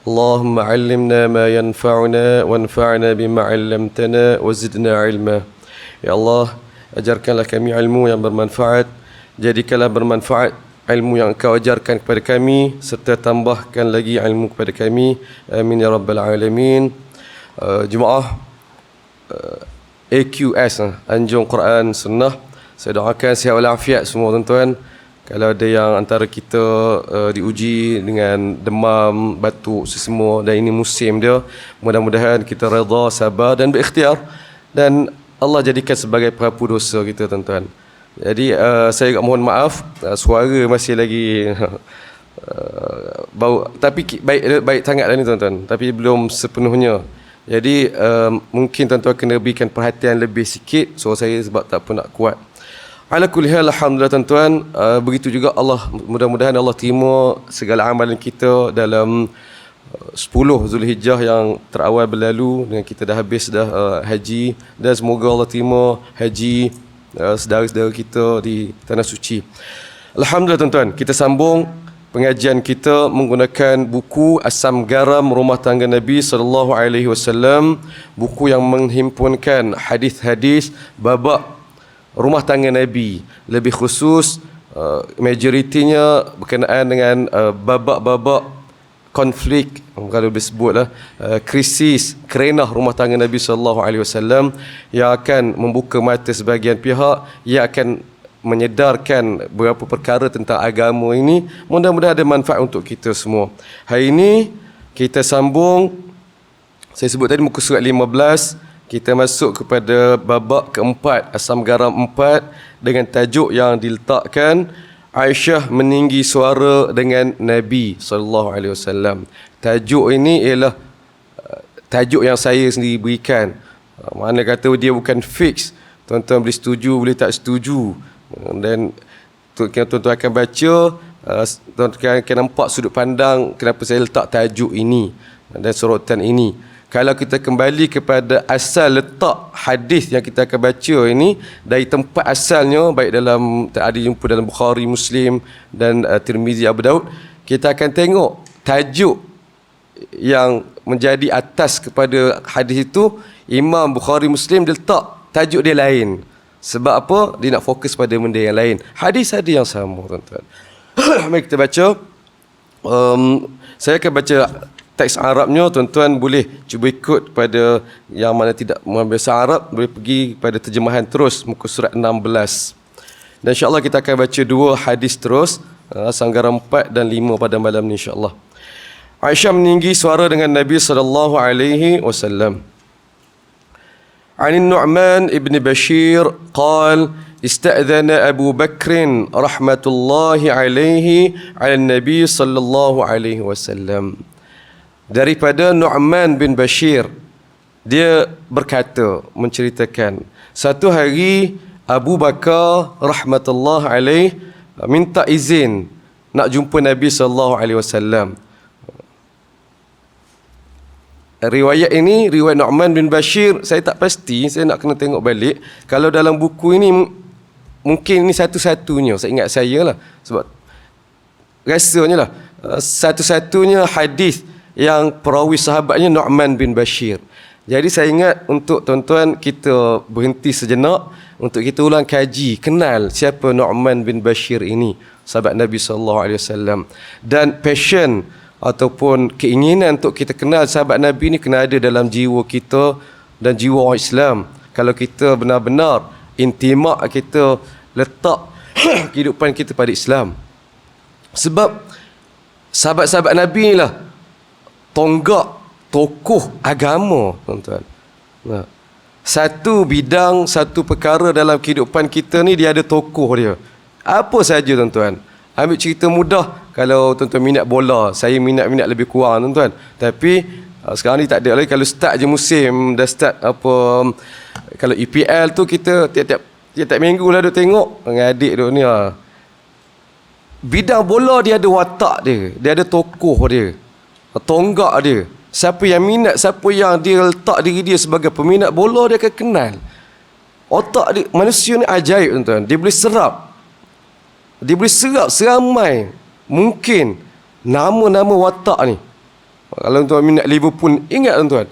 اللهم علمنا ما ينفعنا وانفعنا بما علمتنا وزدنا علما. Ya Allah, ajarkanlah kami ilmu yang bermanfaat, jadikanlah bermanfaat ilmu yang Engkau ajarkan kepada kami, serta tambahkan lagi ilmu kepada kami. Amin ya rabbal alamin. Jemaah AQS, Anjung Quran Sunnah, saya doakan sihat walafiat semua tuan-tuan. Kalau ada yang antara kita diuji dengan demam, batuk, sesemua, dan ini musim dia, mudah-mudahan kita redha, sabar dan berikhtiar, dan Allah jadikan sebagai pengampun dosa kita tuan-tuan. Jadi saya agak mohon maaf, suara masih lagi bau, tapi baik sangatlah ni tuan-tuan, tapi belum sepenuhnya. Jadi mungkin tuan-tuan kena berikan perhatian lebih sikit suara saya sebab tak apa nak kuat. Ala kulli hal, alhamdulillah tuan-tuan, begitu juga Allah, mudah-mudahan Allah terima segala amalan kita dalam 10 Zulhijjah yang terawal berlalu, dengan kita dah habis dah haji, dan semoga Allah terima haji saudara-saudara kita di Tanah Suci. Alhamdulillah tuan-tuan, kita sambung pengajian kita menggunakan buku Asam Garam Rumah Tangga Nabi SAW, buku yang menghimpunkan hadis-hadis babak rumah tangga Nabi, lebih khusus majoritinya berkenaan dengan babak-babak konflik, kalau disebutlah krisis kerenah rumah tangga Nabi SAW, yang akan membuka mata sebahagian pihak, yang akan menyedarkan beberapa perkara tentang agama ini. Mudah-mudahan ada manfaat untuk kita semua. Hari ini kita sambung, saya sebut tadi muka surat 15. Kita masuk kepada babak keempat, Asam Garam 4, dengan tajuk yang diletakkan Aisyah meninggi suara dengan Nabi SAW. Tajuk ini ialah tajuk yang saya sendiri berikan. Mana kata dia bukan fix, tuan-tuan boleh setuju, boleh tak setuju. Dan tuan-tuan akan baca, tuan-tuan akan nampak sudut pandang kenapa saya letak tajuk ini dan sorotan ini. Kalau kita kembali kepada asal letak hadis yang kita akan baca ini, dari tempat asalnya, baik dalam ada jumpa dalam Bukhari, Muslim dan Tirmizi, Abu Daud, kita akan tengok tajuk yang menjadi atas kepada hadis itu. Imam Bukhari, Muslim dia letak tajuk dia lain. Sebab apa? Dia nak fokus pada benda yang lain. Hadis ada yang sama tuan-tuan. Mari kita baca. Saya akan baca teks Arabnya, tuan-tuan boleh cuba ikut pada yang mana tidak mengambil bahasa Arab, boleh pergi pada terjemahan terus, muka surat 16. Dan insyaAllah kita akan baca 2 hadis terus, Asam Garam 4 dan 5 pada malam ni insyaAllah. Aisyah meninggi suara dengan Nabi SAW. عن النعمان ابن بشير قال استأذن أبو بكر رحمة الله عليه على النبي صلى الله عليه وسلم. Daripada Nu'man bin Bashir, dia berkata, menceritakan, satu hari Abu Bakar rahmatullah alaih minta izin nak jumpa Nabi SAW. Riwayat ini, riwayat Nu'man bin Bashir, saya tak pasti, saya nak kena tengok balik. Kalau dalam buku ini, mungkin ini satu-satunya, saya ingat saya lah, sebab rasanya lah satu-satunya hadis yang perawi sahabatnya Nu'man bin Bashir. Jadi saya ingat untuk tuan-tuan kita berhenti sejenak untuk kita ulang kaji, kenal siapa Nu'man bin Bashir ini, sahabat Nabi SAW. Dan passion ataupun keinginan untuk kita kenal sahabat Nabi ini kena ada dalam jiwa kita dan jiwa orang Islam. Kalau kita benar-benar intimak, kita letak kehidupan kita pada Islam. Sebab sahabat-sahabat Nabi inilah tonggak tokoh agama, tuan-tuan. Satu bidang, satu perkara dalam kehidupan kita ni, dia ada tokoh dia. Apa saja tuan-tuan. Ambil cerita mudah, kalau tuan-tuan minat bola, saya minat lebih kurang tuan-tuan. Tapi sekarang ni tak ada lagi. Kalau start je musim, dah start apa, kalau EPL tu kita tiap minggu lah dia tengok dengan adik tu ni. Bidang bola dia ada watak dia, dia ada tokoh dia, tonggak dia. Siapa yang minat, siapa yang dia letak diri dia sebagai peminat bola, dia akan kenal. Otak dia, manusia ni ajaib tuan-tuan. Dia boleh serap seramai mungkin nama-nama watak ni. Kalau tuan minat Liverpool, ingat tuan.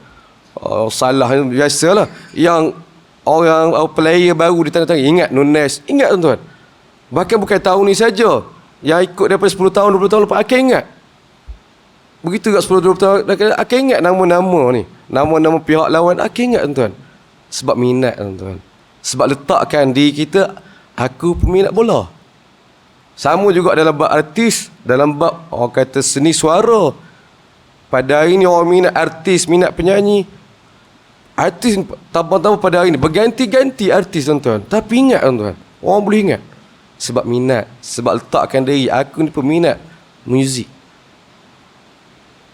Salah biasalah. Yang orang player baru di tengah-tengah, ingat Nunes, ingat tuan. Bahkan bukan tahun ni saja. Yang ikut daripada 10 tahun, 20 tahun lepas, akan ingat. Begitu kat 10-20 tahun, akan ingat nama-nama ni. Nama-nama pihak lawan, akan ingat tuan. Sebab minat tuan. Sebab letakkan diri kita, aku peminat bola. Sama juga dalam bab artis, dalam bab orang kata seni suara. Pada hari ni orang minat artis, minat penyanyi. Artis tambah-tambah pada hari ni berganti-ganti artis tuan. Tapi ingat tuan, orang boleh ingat. Sebab minat, sebab letakkan diri, aku ni peminat muzik.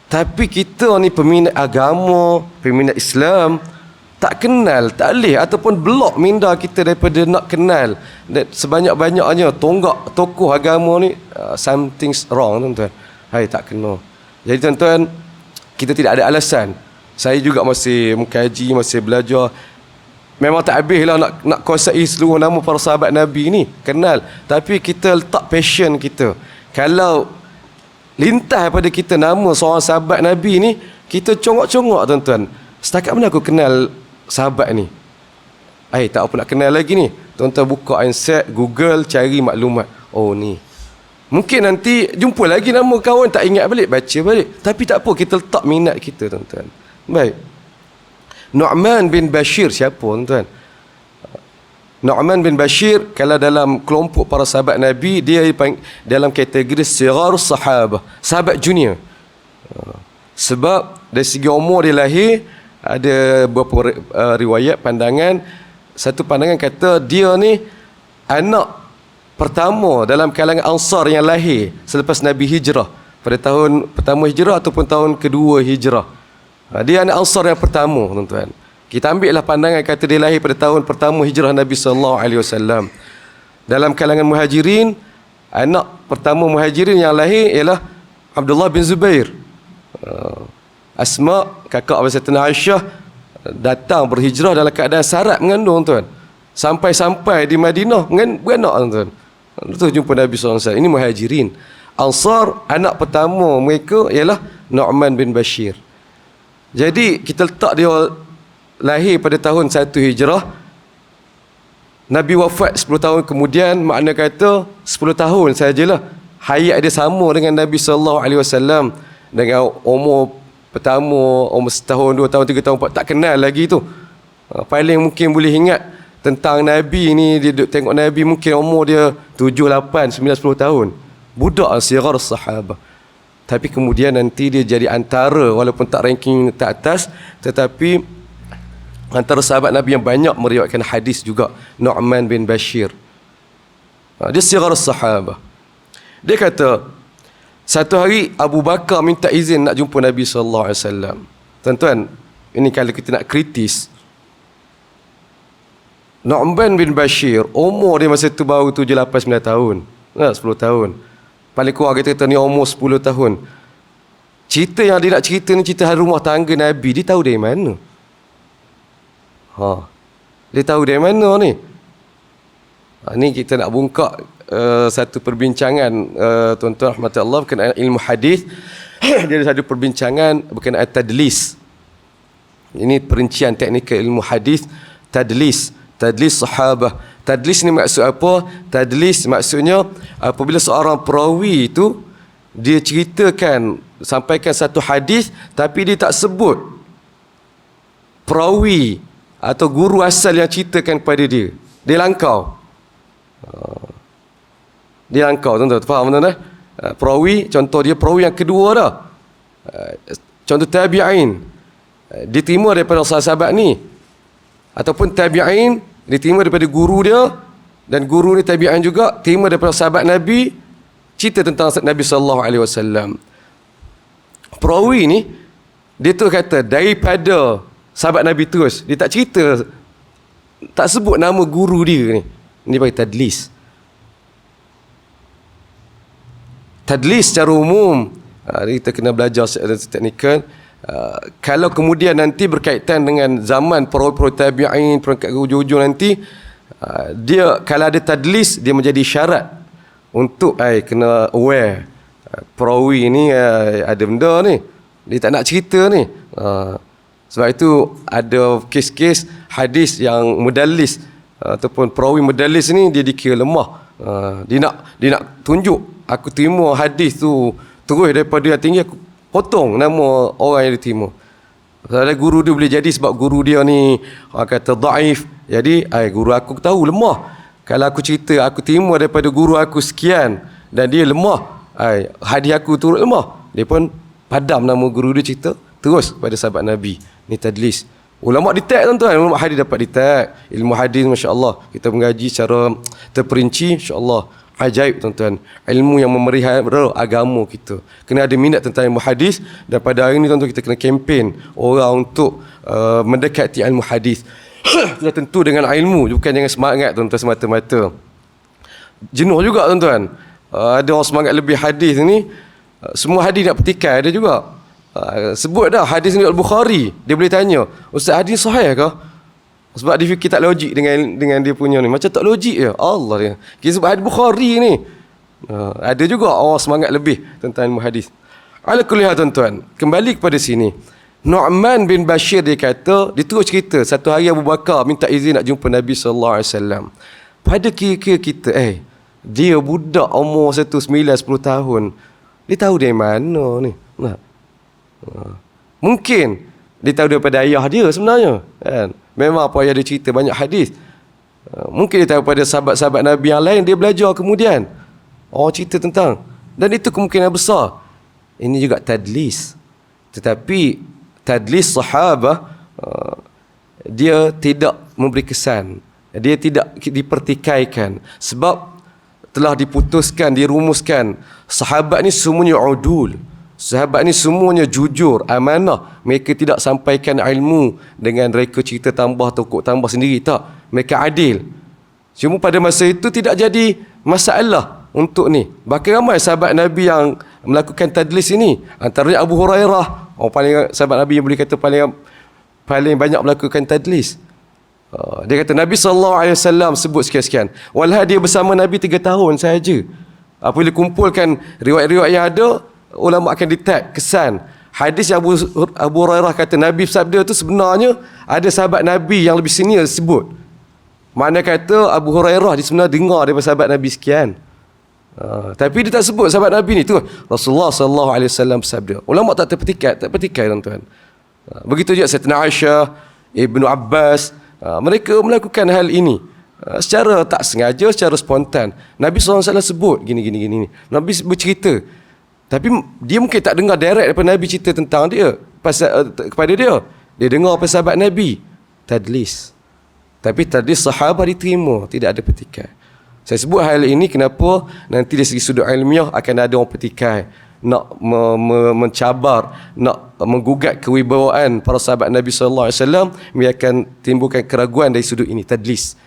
Tapi kita ni peminat agama, peminat Islam, tak kenal, tak boleh ataupun blok minda kita daripada nak kenal. Dan sebanyak-banyaknya tonggak tokoh agama ni, something's wrong tuan-tuan. Hai, tak kena. Jadi tuan-tuan, kita tidak ada alasan. Saya juga masih mengkaji, masih belajar. Memang tak habis lah nak kuasai seluruh nama para sahabat Nabi ni, kenal. Tapi kita letak passion kita. Kalau lintas pada kita nama seorang sahabat Nabi ni, kita congok-congok tuan-tuan. Setakat mana aku kenal sahabat ni? Tak apa nak kenal lagi ni. Tuan-tuan buka handset, Google, cari maklumat. Oh ni. Mungkin nanti jumpa lagi nama kawan, tak ingat balik, baca balik. Tapi tak apa, kita letak minat kita tuan-tuan. Baik. Nu'man bin Bashir siapa tuan-tuan? Nu'man bin Bashir, kalau dalam kelompok para sahabat Nabi, dia dalam kategori sigar sahabah, sahabat junior. Sebab dari segi umur dia lahir, ada beberapa riwayat pandangan. Satu pandangan kata dia ni anak pertama dalam kalangan Ansar yang lahir selepas Nabi hijrah, pada tahun pertama hijrah ataupun tahun kedua hijrah. Dia anak Ansar yang pertama tuan-tuan. Kita ambil lah pandangan kata dia lahir pada tahun pertama hijrah Nabi SAW. Dalam kalangan Muhajirin, anak pertama Muhajirin yang lahir ialah Abdullah bin Zubair. Asma, kakak Sayyidatina Aisyah, datang berhijrah dalam keadaan syarat mengandung tuan. Sampai-sampai di Madinah beranak tuan. Lepas tu jumpa Nabi SAW. Ini Muhajirin. Ansar, anak pertama mereka ialah Nu'man bin Bashir. Jadi kita letak dia lahir pada tahun 1 hijrah. Nabi wafat 10 tahun kemudian, makna kata 10 tahun sajalah hayat dia sama dengan Nabi SAW. Dengan umur pertama, umur setahun, 2 tahun, 3 tahun, 4, tak kenal lagi tu. Paling mungkin boleh ingat tentang Nabi ni, dia duduk tengok Nabi mungkin umur dia 7, 8, 9, 10 tahun. Budak sigar sahabah. Tapi kemudian nanti dia jadi antara, walaupun tak ranking tak atas, tetapi antara sahabat Nabi yang banyak meriwayatkan hadis juga, Nu'man bin Bashir. Dia sigar sahabah. Dia kata, satu hari Abu Bakar minta izin nak jumpa Nabi SAW. Tuan-tuan, ini kalau kita nak kritis, Nu'man bin Bashir, umur dia masa tu baru 7, 8, 9 tahun. 10 tahun. Paling kurang kita kata ni umur 10 tahun. Cerita yang dia nak cerita ni cerita rumah tangga Nabi. Dia tahu dari mana? Dia tahu dari mana ni? Ni kita nak buka satu perbincangan tuan-tuan rahmatullah berkenaan ilmu hadis. Dia ada satu perbincangan berkenaan tadlis. Ini perincian teknikal ilmu hadis. Tadlis sahabah. Tadlis ni maksud apa? Tadlis maksudnya apabila seorang perawi itu dia ceritakan, sampaikan satu hadis tapi dia tak sebut perawi atau guru asal yang ceritakan kepada dia. Dia langkau. Dia langkau, tuan-tuan. Faham tuan-tuan? Perawi, contoh dia perawi yang kedua dah. Contoh tabi'in. Diterima daripada sahabat ni. Ataupun tabi'in diterima daripada guru dia, dan guru ni tabi'in juga terima daripada sahabat Nabi, cerita tentang Nabi SAW. Perawi ni dia tu kata daripada sahabat Nabi terus, dia tak cerita, tak sebut nama guru dia ni. Ini bagi tadlis. Tadlis secara umum, kita kena belajar secara teknikal. Kalau kemudian nanti berkaitan dengan zaman perawi-perawi tabi'in, perangkat hujung-hujung nanti, dia kalau ada tadlis, dia menjadi syarat untuk kena aware perawi ni ada benda ni. Dia tak nak cerita ni. Sebab itu ada kes-kes hadis yang mudallis ataupun perawi mudallis ni dia dikira lemah. Dia nak tunjuk aku terima hadis tu terus daripada yang tinggi, aku potong nama orang yang dia terima. Kalau guru dia boleh jadi sebab guru dia ni kata dhaif. Jadi guru aku tahu lemah. Kalau aku cerita aku terima daripada guru aku sekian dan dia lemah, hadis aku turut lemah, dia pun padam nama guru dia, cerita terus pada sahabat Nabi. Ni tadlis. Ulama detect tuan-tuan, ulama hadis dapat detect. Ilmu hadis masya-Allah kita mengaji secara terperinci, insya-Allah ajaib tuan-tuan. Ilmu yang memelihara agama kita. Kena ada minat tentang ilmu hadis, dan pada hari ni tuan-tuan kita kena kempen orang untuk mendekati ilmu hadis. Sudah tentu dengan ilmu, bukan dengan semangat tuan-tuan semata-mata. Jenuh juga tuan-tuan. Ada orang semangat lebih hadis ni, semua hadis nak petikai ada juga. Sebut dah hadis ni Al-Bukhari, dia boleh tanya, Ustaz hadis sahih ke? Sebab dia fikir tak logik dengan dia punya ni. Macam tak logik je. Allah dia. Kita sebut hadis Bukhari ni. Ada juga orang semangat lebih tentang ilmu hadis. Ala kulli hal tuan-tuan, kembali kepada sini. Nu'man bin Bashir dia kata, dia terus cerita satu hari Abu Bakar minta izin nak jumpa Nabi SAW. Pada kira-kira kita, dia budak umur 9-10 tahun. Dia tahu dari mana ni? Mungkin dia tahu daripada ayah dia sebenarnya, kan? Memang apa ayah dia cerita banyak hadis. Mungkin dia tahu pada sahabat-sahabat Nabi yang lain, dia belajar kemudian orang cerita tentang, dan itu kemungkinan besar. Ini juga tadlis. Tetapi tadlis sahabah, dia tidak memberi kesan, dia tidak dipertikaikan, sebab telah diputuskan, dirumuskan sahabat ni semuanya udul. Sahabat ni semuanya jujur, amanah. Mereka tidak sampaikan ilmu dengan reka cerita tambah, tokok tambah sendiri, tak. Mereka adil. Cuma pada masa itu tidak jadi masalah untuk ni. Bahkan ramai sahabat Nabi yang melakukan tadlis ini. Antaranya Abu Hurairah, orang paling sahabat Nabi yang boleh kata paling banyak melakukan tadlis. Dia kata Nabi SAW sebut sekian-sekian. Walhal dia bersama Nabi 3 tahun sahaja. Apabila kumpulkan riwayat-riwayat yang ada, ulama akan detect kesan. Hadis yang Abu Hurairah kata Nabi sabda tu sebenarnya ada sahabat Nabi yang lebih senior sebut. Mana kata Abu Hurairah dia sebenarnya dengar daripada sahabat Nabi sekian. Tapi dia tak sebut sahabat Nabi ni tu. Rasulullah SAW bersabda. Ulama tak terpetikai tuan-tuan. Begitu juga Sayyidina Aisyah, Ibnu Abbas, mereka melakukan hal ini secara tak sengaja, secara spontan. Nabi SAW sebut gini. Nabi bercerita. Tapi dia mungkin tak dengar direct daripada Nabi cerita tentang dia kepada dia. Dia dengar daripada sahabat Nabi. Tadlis. Tapi tadlis sahabat diterima, tidak ada petikai. Saya sebut hal ini kenapa nanti dari segi sudut ilmiah akan ada orang petikai, nak mencabar, nak menggugat kewibawaan para sahabat Nabi SAW, ia akan timbulkan keraguan dari sudut ini, tadlis.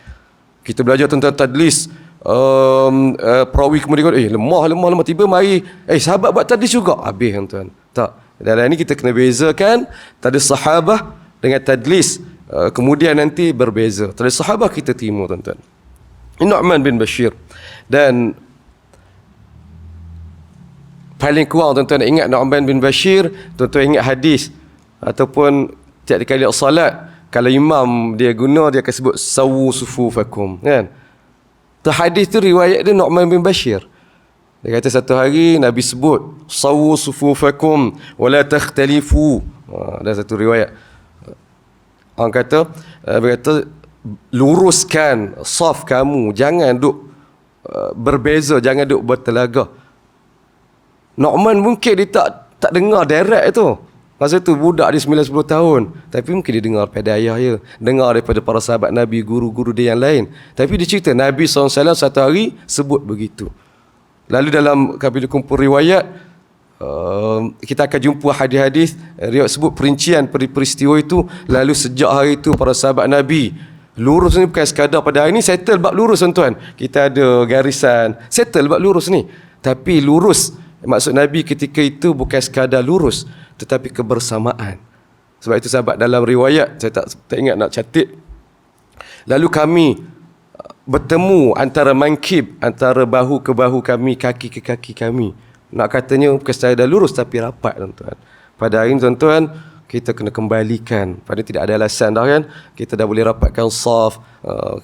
Kita belajar tentang tadlis. Perawi kemudian lemah tiba mari sahabat buat tadlis juga, habis tuan. Tak. Dalam ini kita kena bezakan tadlis sahabah dengan tadlis kemudian nanti berbeza. Tadlis sahabah kita terima tuan-tuan. Nu'man bin Bashir. Dan paling kurang tuan-tuan ingat Nu'man bin Bashir, tuan-tuan ingat hadis ataupun tiap kali salat, kalau imam dia guna, dia akan sebut sawu sufufakum, kan? Hadis tu riwayat dia Nu'man bin Bashir. Dia kata satu hari Nabi sebut sawu sufufakum wala takhtalifu. Ada satu riwayat orang kata luruskan saf kamu, jangan duk berbeza, jangan duk bertelaga. Nu'man mungkin dia tak dengar direct tu. Masa tu budak dia 9-10 tahun. Tapi mungkin dia dengar daripada ayah dia, dengar daripada para sahabat Nabi, guru-guru dia yang lain. Tapi dia cerita Nabi SAW satu hari sebut begitu. Lalu dalam kabila kumpul riwayat, kita akan jumpa hadis-hadis riwayat sebut perincian peristiwa itu. Lalu sejak hari itu para sahabat Nabi lurus ni bukan sekadar pada hari ni settle bab lurus tuan-tuan. Kita ada garisan settle bab lurus ni. Tapi lurus, maksud Nabi ketika itu bukan sekadar lurus, tetapi kebersamaan. Sebab itu sahabat dalam riwayat, saya tak ingat nak catat. Lalu kami bertemu antara mankib, antara bahu ke bahu kami, kaki ke kaki kami. Nak katanya bukan sekadar lurus tapi rapat tuan-tuan. Pada hari ini tuan-tuan, kita kena kembalikan. Pada tidak ada alasan dah kan. Kita dah boleh rapatkan saf.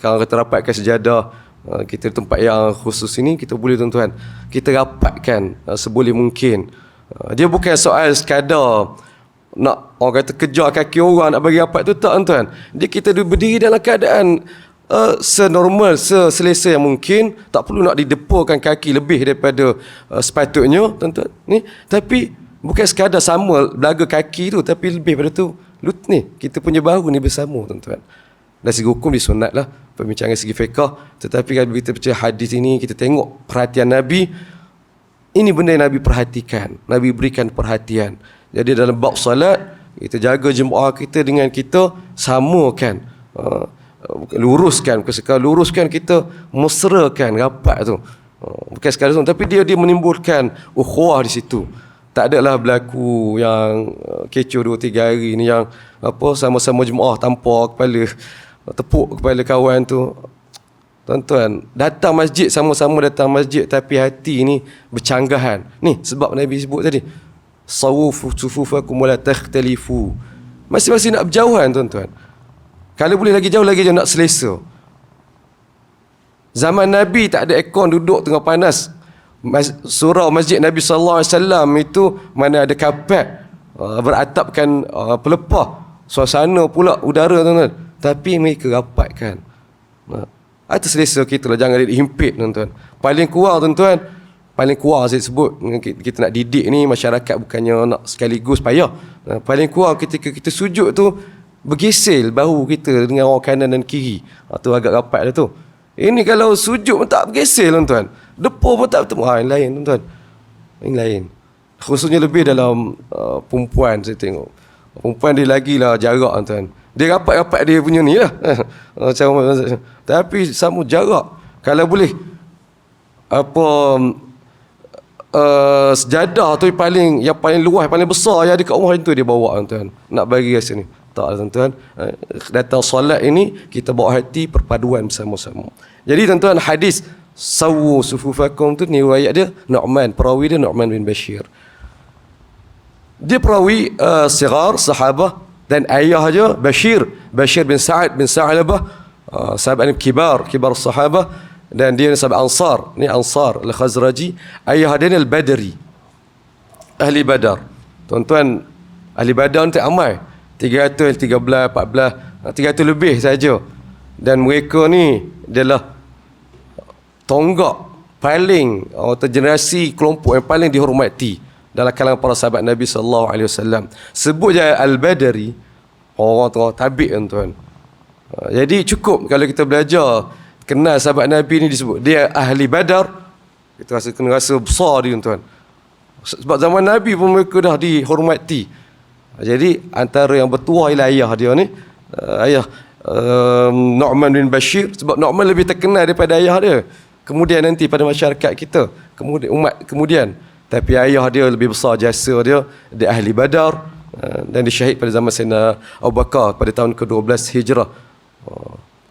Kalau kita rapatkan sejadah, kita di tempat yang khusus ini, kita boleh tuan-tuan, kita rapatkan seboleh mungkin. Dia bukan soal sekadar nak orang kata kejar kaki orang nak bagi rapat tu, tak tuan-tuan. Dia kita berdiri dalam keadaan senormal, seselesa yang mungkin. Tak perlu nak didepakan kaki lebih daripada sepatutnya tuan-tuan ni. Tapi bukan sekadar sama belaga kaki tu, tapi lebih pada tu ni kita punya bahu ni bersama tuan-tuan. Dari segi hukum disunatlah perbincangan segi fiqh, tetapi kalau kita baca hadis ini, kita tengok perhatian Nabi. Ini benda yang Nabi perhatikan, Nabi berikan perhatian. Jadi dalam bab salat, kita jaga jemaah kita dengan kita samakan, luruskan, luruskan, kita mesrakan rapat tu. Bukan sekadar tu, tapi dia menimbulkan ukhuwah di situ. Tak adalah berlaku yang kecoh 2-3 hari ni, yang sama-sama jemaah tampar kepala, tepuk kepala kawan tu. Tuan-tuan, datang masjid, sama-sama datang masjid, tapi hati ni bercanggahan. Ni sebab Nabi sebut tadi, sawufu sufufakum wala takhtalifu. Masing-masing nak berjauhan tuan-tuan. Kalau boleh lagi jauh nak selesa. Zaman Nabi tak ada aircon, duduk tengah panas. Surau masjid Nabi sallallahu alaihi wasallam itu mana ada kapet, beratapkan pelepah, suasana pula udara tuan-tuan, tapi mereka rapatkan. Itu selesa kita lah, jangan dihimpit tuan-tuan. Paling kurang tuan-tuan, paling kurang saya sebut, kita nak didik ni masyarakat, bukannya nak sekaligus payah. Paling kurang ketika kita sujud tu, bergesel bahu kita dengan orang kanan dan kiri, tu agak rapat dah tu. Ini kalau sujud pun tak bergesel tuan-tuan, depa pun tak bertemu, yang lain tuan-tuan, yang lain. Khususnya lebih dalam perempuan, saya tengok perempuan dia lagilah jarak tuan-tuan. Dia rapat-rapat dia punya ni lah. Tapi sama jarak. Kalau boleh sejadah tu yang paling luas, paling besar yang ada kat rumah itu dia bawa tuan-tuan. Nak bagi rasa ni. Tak tuan-tuan. Datang solat ini kita bawa hati perpaduan bersama-sama. Jadi tuan-tuan, hadis sawu sufufakum tu ni riwayat dia Nu'man, perawi dia Nu'man bin Bashir. Dia perawi sigar sahabah, dan ayah dia Bashir bin Sa'ad bin Sa'labah, sahabat kibar sahabah, dan dia sahabat Ansar. Ni Ansar Al-Khazraji. Ayah dia ni Al-Badri, ahli Badar. Tuan-tuan, ahli Badar ni ramai, 300, 13, 14, 300 lebih saja. Dan mereka ni adalah tonggak paling, atau generasi kelompok yang paling dihormati dalam kalangan para sahabat Nabi sallallahu alaihi wasallam. Sebut je Al-Badri, orang tabi'in tuan. Jadi cukup kalau kita belajar kenal sahabat Nabi ni, disebut dia ahli Badar, kita kena rasa besar dia tuan. Sebab zaman Nabi pun mereka dah dihormati. Jadi antara yang bertuah ialah ayah dia ni, ayah Nu'man bin Bashir. Sebab Nu'man lebih terkenal daripada ayah dia kemudian nanti pada masyarakat kita, kemudian umat kemudian. Tapi ayah dia lebih besar jasa dia ahli Badar, dan dia syahid pada zaman Sayyidina Abu Bakar pada tahun ke-12 Hijrah.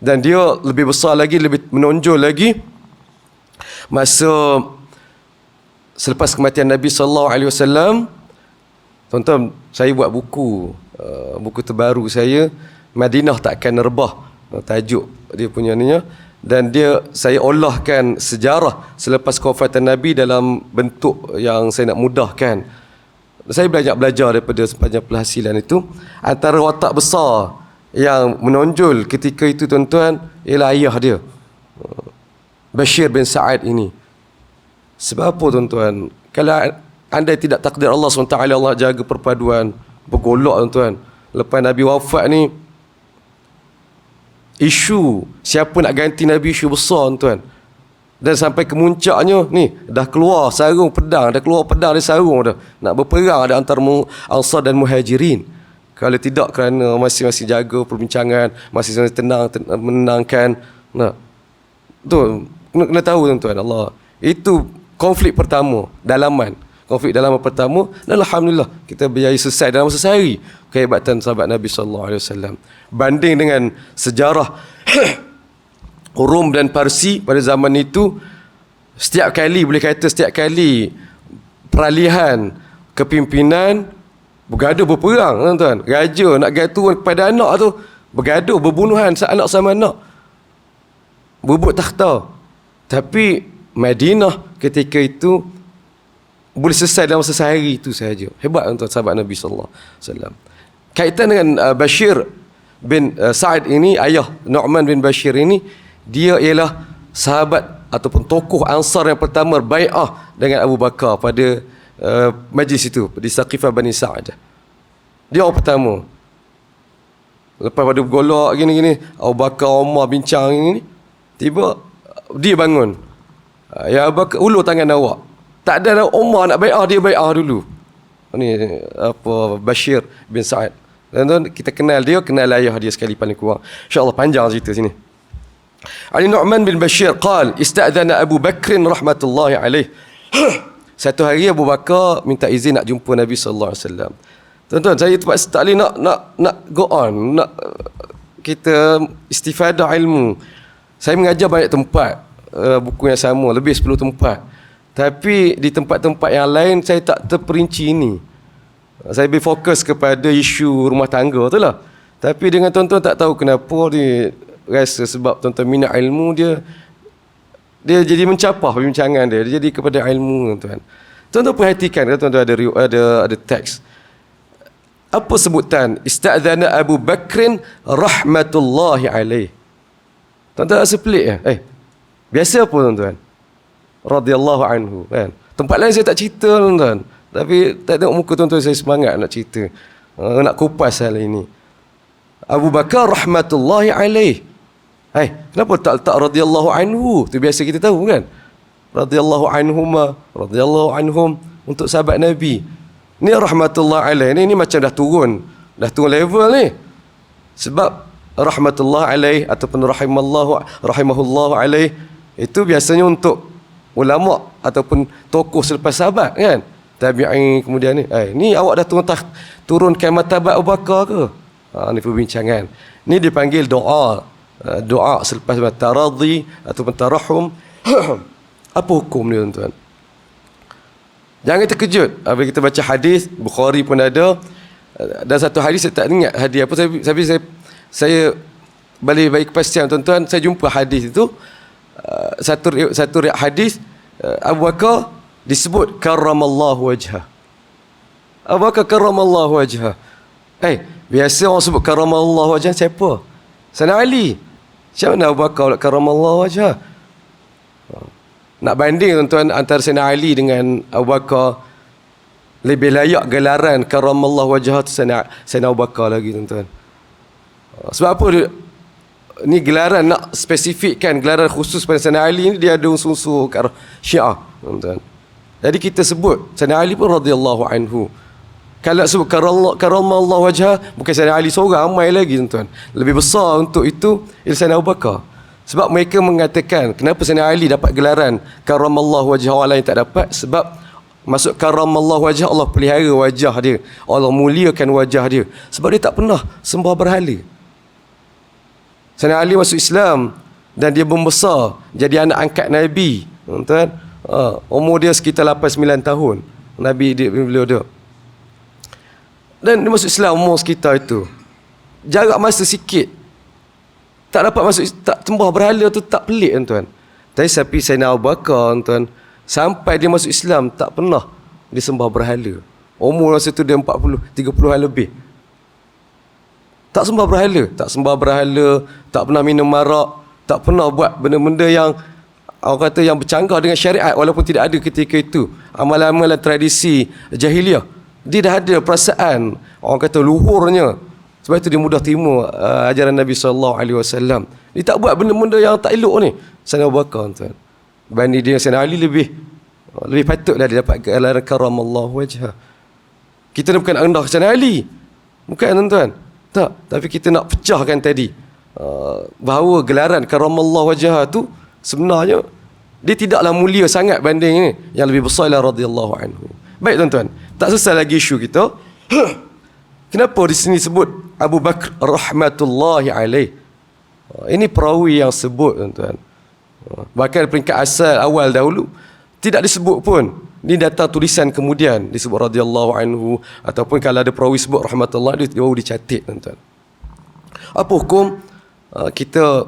Dan dia lebih besar lagi, lebih menonjol lagi masa selepas kematian Nabi sallallahu alaihi wasallam. Tuan-tuan, saya buat buku terbaru saya, Madinah Takkan Rebah, tajuk dia punya ni. Dan saya olahkan sejarah selepas kewafatan Nabi dalam bentuk yang saya nak mudahkan. Saya belajar daripada sepanjang perhasilan itu. Antara watak besar yang menonjol ketika itu tuan-tuan ialah ayah dia, Bashir bin Sa'ad ini. Sebab apa tuan-tuan? Kalau andai tidak takdir Allah SWT, Allah jaga perpaduan, bergolak tuan-tuan. Lepas Nabi wafat ni, isu siapa nak ganti Nabi, isu besar tuan. Dan sampai ke muncaknya ni, dah keluar sarung pedang, dari sarung dah, nak berperang ada antara Ansar dan Muhajirin. Kalau tidak kerana masing-masing jaga perbincangan, masing-masing tenang, menenangkan. Tu kena tahu tuan-tuan, Allah. Itu konflik pertama, konflik dalaman pertama, dan alhamdulillah kita berjaya selesai dalam masa sehari. Kehebatan sahabat Nabi sallallahu alaihi wasallam banding dengan sejarah Rum dan Parsi pada zaman itu. Setiap kali peralihan kepimpinan, Bergaduh, berperang, tuan-tuan. Raja nak turun kepada anak tu, bergaduh, berbunuhan anak sama anak. Berebut takhta. Tapi Madinah ketika itu boleh selesai dalam sehari itu sahaja. Hebat tuan sahabat Nabi sallallahu alaihi wasallam. Kaitan dengan Bashir bin Sa'ad ini, ayah Nu'man bin Bashir ini, dia ialah sahabat ataupun tokoh Ansar yang pertama bai'ah dengan Abu Bakar pada majlis itu di Saqifah Bani Sa'ad. Dia orang pertama. Lepas pada bergolak gini-gini, Abu Bakar, Umar bincang ini, tiba dia bangun. Ya Abu Bakar, ulur tangan awak. Tak ada Umar nak bai'ah, dia bai'ah dulu. Ni apa, Bashir bin Sa'ad. Dan kita kenal dia, kenal ayah dia sekali paling kurang. InsyaAllah panjang cerita sini. Ali Nu'man bin Bashir qal ista'dhana Abu Bakr rahmatullahi alaih. Satu hari Abu Bakar minta izin nak jumpa Nabi sallallahu alaihi wasallam. Tuan-tuan, saya terpaksa tak boleh nak go on, nak kita istifadah ilmu. Saya mengajar banyak tempat, buku yang sama, lebih 10 tempat. Tapi di tempat-tempat yang lain saya tak terperinci ini. Saya lebih fokus kepada isu rumah tangga tu lah. Tapi dengan tuan-tuan tak tahu kenapa dia rasa sebab tuan-tuan minat ilmu, dia jadi mencapah perbincangan dia jadi kepada ilmu, tuan-tuan. Tuan-tuan perhatikan, tuan-tuan ada teks. Apa sebutan? Ista'dhana Abu Bakrin rahmatullahi alaih. Tuan-tuan rasa pelik ya? Biasa apa tuan-tuan? Radhiyallahu anhu, kan? Tempat lain saya tak cerita, tuan-tuan. Tapi tak tengok muka tuan-tuan, saya semangat nak cerita, nak kupas hal ini. Abu Bakar rahmatullahi alaih. Kenapa tak letak radhiyallahu anhu? Itu biasa kita tahu kan? Radhiyallahu anhuma, radhiyallahu anhum untuk sahabat Nabi. Ni rahmatullahi alaih ni macam dah turun level ni. Sebab rahmatullahi alaih ataupun rahimahullahu alaih itu biasanya untuk ulama ataupun tokoh selepas sahabat kan? Tabi'in kemudian ni. Ni awak dah turunkan martabat Abu Bakar ke? Ni perbincangan. Ni dipanggil doa. Doa selepas taradhi ataupun tarahum. Apa hukum ni tuan-tuan? Jangan terkejut apabila kita baca hadis, Bukhari pun ada. Dan satu hadis saya tak ingat hadis apa, tapi saya balik bagi kepastian tuan-tuan, saya jumpa hadis itu satu riwayat hadis Abu Bakar disebut karramallahu wajhah. Abu Bakar karramallahu wajhah. Biasa orang sebut karramallahu wajhah siapa? Sayyidina Ali. Siapa nak Abu Bakar karramallahu wajhah? Nak banding tuan-tuan antara Sayyidina Ali dengan Abu Bakar, lebih layak gelaran karramallahu wajhah tu Sayyidina Abu Bakar lagi tuan-tuan. Sebab apa dia, ni gelaran nak spesifikkan gelaran khusus pada Sayyidina Ali ni, dia ada unsur-unsur Syiah tuan-tuan. Jadi kita sebut Sayyidina Ali pun radhiyallahu anhu. Kalau sebut karramallahu wajhah, bukan Sayyidina Ali seorang, ramai lagi tuan-tuan. Lebih besar untuk itu ialah Sayyidina Abu Bakar. Sebab mereka mengatakan kenapa Sayyidina Ali dapat gelaran karramallahu wajhah, orang lain tak dapat? Sebab masuk karramallahu wajhah, Allah pelihara wajah dia, Allah muliakan wajah dia. Sebab dia tak pernah sembah berhala. Sayyidina Ali masuk Islam dan dia membesar jadi anak angkat Nabi, tuan-tuan. Umur dia sekitar 8-9 tahun Nabi beliau dia. Dan dia masuk Islam umur sekitar itu. Jarak masa sikit. Tak dapat masuk, tak sembah berhala tu tak pelik tuan-tuan. Tapi Sayyidina Abu Bakar tuan, sampai dia masuk Islam tak pernah dia sembah berhala. Umur masa tu dia 30-an lebih. Tak sembah berhala, tak pernah minum marak, tak pernah buat benda-benda yang orang kata yang bercanggah dengan syariat walaupun tidak ada ketika itu. Amalan-amalan tradisi jahiliah. Dia dah ada perasaan orang kata luhurnya. Sebab itu dia mudah terima ajaran Nabi SAW. Dia tak buat benda-benda yang tak elok ni. Sayyidina Abu Bakar tuan. Banding dia Sayyidina Ali lebih patutlah dia dapat gelaran karramallahu wajhah. Kita ni bukan rendah Sayyidina Ali. Bukan tuan-tuan. Tak, tapi kita nak pecahkan tadi bahawa gelaran karramallahu wajhah tu sebenarnya dia tidaklah mulia sangat banding ni. Yang lebih besar ialah radhiyallahu anhu. Baik tuan-tuan, tak selesai lagi isu kita. Kenapa di sini sebut Abu Bakar rahmatullahi alaih? Ini perawi yang sebut tuan-tuan. Bahkan peringkat asal awal dahulu tidak disebut pun. Ni datang tulisan kemudian disebut radhiyallahu anhu, ataupun kalau ada perawi sebut rahmatullah, dia baru dicatat, tuan-tuan. Apa hukum kita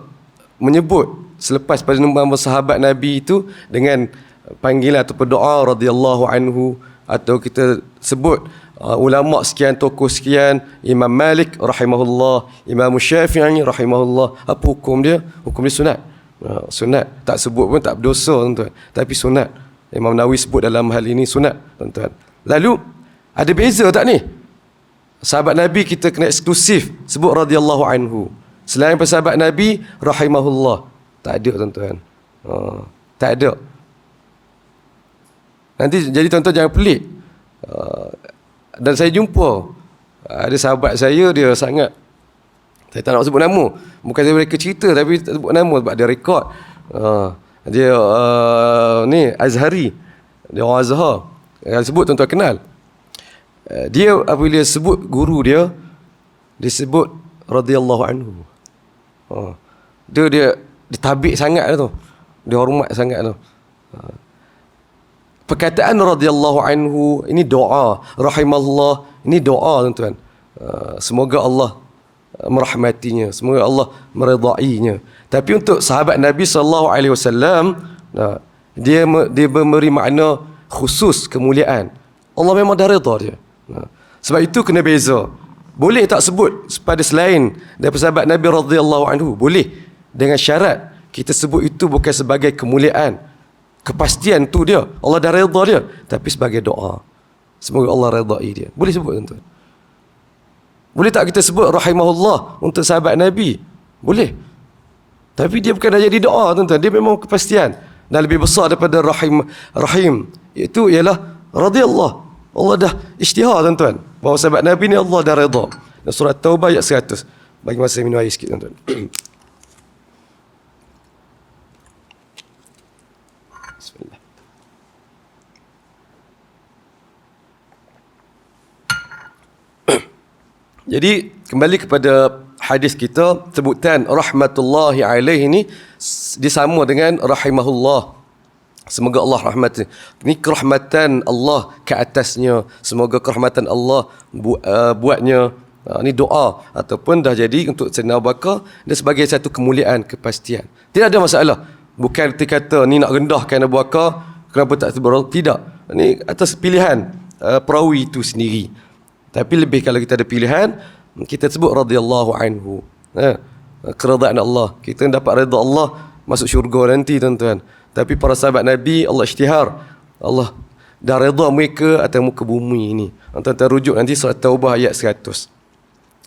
menyebut selepas pada nama sahabat Nabi itu dengan panggilan ataupun doa radhiyallahu anhu, atau kita sebut ulama sekian, tokoh sekian, Imam Malik rahimahullah, Imam Syafi'i rahimahullah. Apa hukum dia? Hukum dia sunat. Sunat. Tak sebut pun tak berdosa, tuan-tuan, tapi sunat. Imam Nawawi sebut dalam hal ini sunat, tuan-tuan. Lalu ada beza tak ni? Sahabat Nabi kita kena eksklusif sebut radhiyallahu anhu. Selain sahabat Nabi rahimahullah, tak ada, tuan-tuan. Tak ada. Nanti jadi tuan-tuan jangan pelik. Dan saya jumpa ada sahabat saya, dia sangat, saya tak nak sebut nama, bukan saya mereka cerita, tapi tak sebut nama sebab dia rekod. Dia ni Azhari, dia orang Azhar. Kalau sebut tuan-tuan kenal. Dia apabila sebut guru dia, dia sebut radhiyallahu anhu. Dia tabik sangat tu. Dia hormat sangat tu. Perkataan radhiyallahu anhu ini doa, rahimallah ini doa, tuan-tuan. Semoga Allah merahmatinya, semoga Allah meredainya. Tapi untuk sahabat Nabi sallallahu alaihi wasallam, dia memberi makna khusus kemuliaan. Allah memang dah redha dia. Sebab itu kena beza. Boleh tak sebut pada selain daripada sahabat Nabi radhiyallahu anhu? Boleh, dengan syarat kita sebut itu bukan sebagai kemuliaan, kepastian tu dia, Allah dah redha dia, tapi sebagai doa, semoga Allah redai dia. Boleh sebut, tuan-tuan. Boleh tak kita sebut rahimahullah untuk sahabat Nabi? Boleh. Tapi dia bukan dah jadi doa, tuan-tuan. Dia memang kepastian. Dan lebih besar daripada rahim itu ialah radhiyallah. Allah dah isytihar, tuan-tuan, bahawa sahabat Nabi ni Allah dah redha. Dan surat Taubah ayat 100. Bagi masa minum air sikit, tuan-tuan. Bismillah. Jadi kembali kepada hadis kita, sebutan rahmatullahi alaihi ni disama dengan rahimahullah. Semoga Allah rahmati. Ini kerahmatan Allah ke atasnya. Semoga kerahmatan Allah buatnya. Ini doa ataupun dah jadi untuk Sayyidina Abu Bakar, dia sebagai satu kemuliaan, kepastian. Tidak ada masalah. Bukan kita kata ni nak rendahkan Abu Bakar, kenapa tak sebut? Tidak. Ini atas pilihan perawi itu sendiri. Tapi lebih kalau kita ada pilihan, kita sebut radhiyallahu anhu. Keredaan Allah. Kita dapat redha Allah, masuk syurga nanti, tuan-tuan. Tapi para sahabat Nabi, Allah isytihar, Allah dah redha mereka atas muka bumi ini. Tuan-tuan rujuk nanti surat Taubah ayat 100.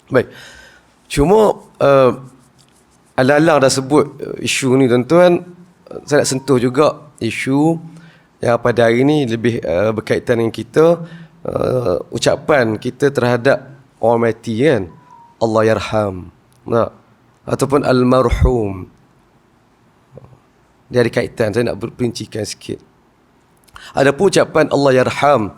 Baik. Cuma Al-Alang dah sebut isu ni, tuan-tuan. Saya nak sentuh juga isu yang pada hari ini lebih berkaitan dengan kita, ucapan kita terhadap orang mati, kan? Allah yarham, ataupun almarhum. Dia ada kaitan, saya nak berperincikan sikit. Ada pun ucapan Allah yarham,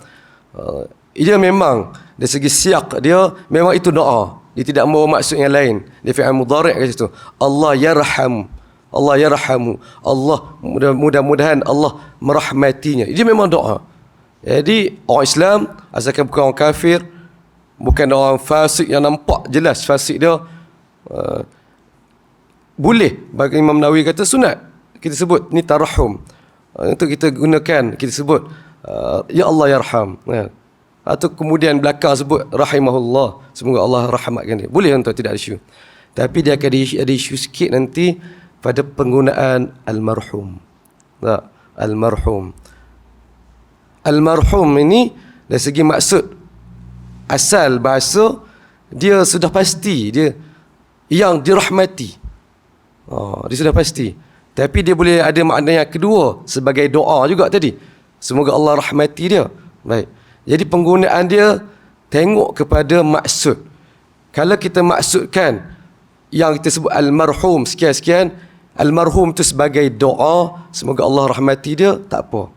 dia memang dari segi siaq dia memang itu doa. Dia tidak membawa maksud yang lain. Dia fi'il mudhari' kat situ. Allah yarham, Allah yarhamu, Allah mudah-mudahan Allah merahmatinya. Dia memang doa. Jadi orang Islam, asalkan bukan orang kafir, bukan orang fasik yang nampak jelas fasik dia, boleh. Bagi Imam Nawawi kata sunat kita sebut ni tarahum. Untuk kita gunakan, kita sebut ya Allah yarham, atau kemudian belakang sebut rahimahullah, semoga Allah rahmatkan dia. Boleh, tuan, tidak ada isu. Tapi dia akan ada isu sikit nanti pada penggunaan almarhum. Almarhum. Almarhum ini dari segi maksud asal bahasa, dia sudah pasti dia yang dirahmati. Dia sudah pasti. Tapi dia boleh ada makna yang kedua sebagai doa juga tadi. Semoga Allah rahmati dia. Baik. Jadi penggunaan dia tengok kepada maksud. Kalau kita maksudkan yang kita sebut almarhum sekian-sekian, almarhum itu sebagai doa, semoga Allah rahmati dia, tak apa.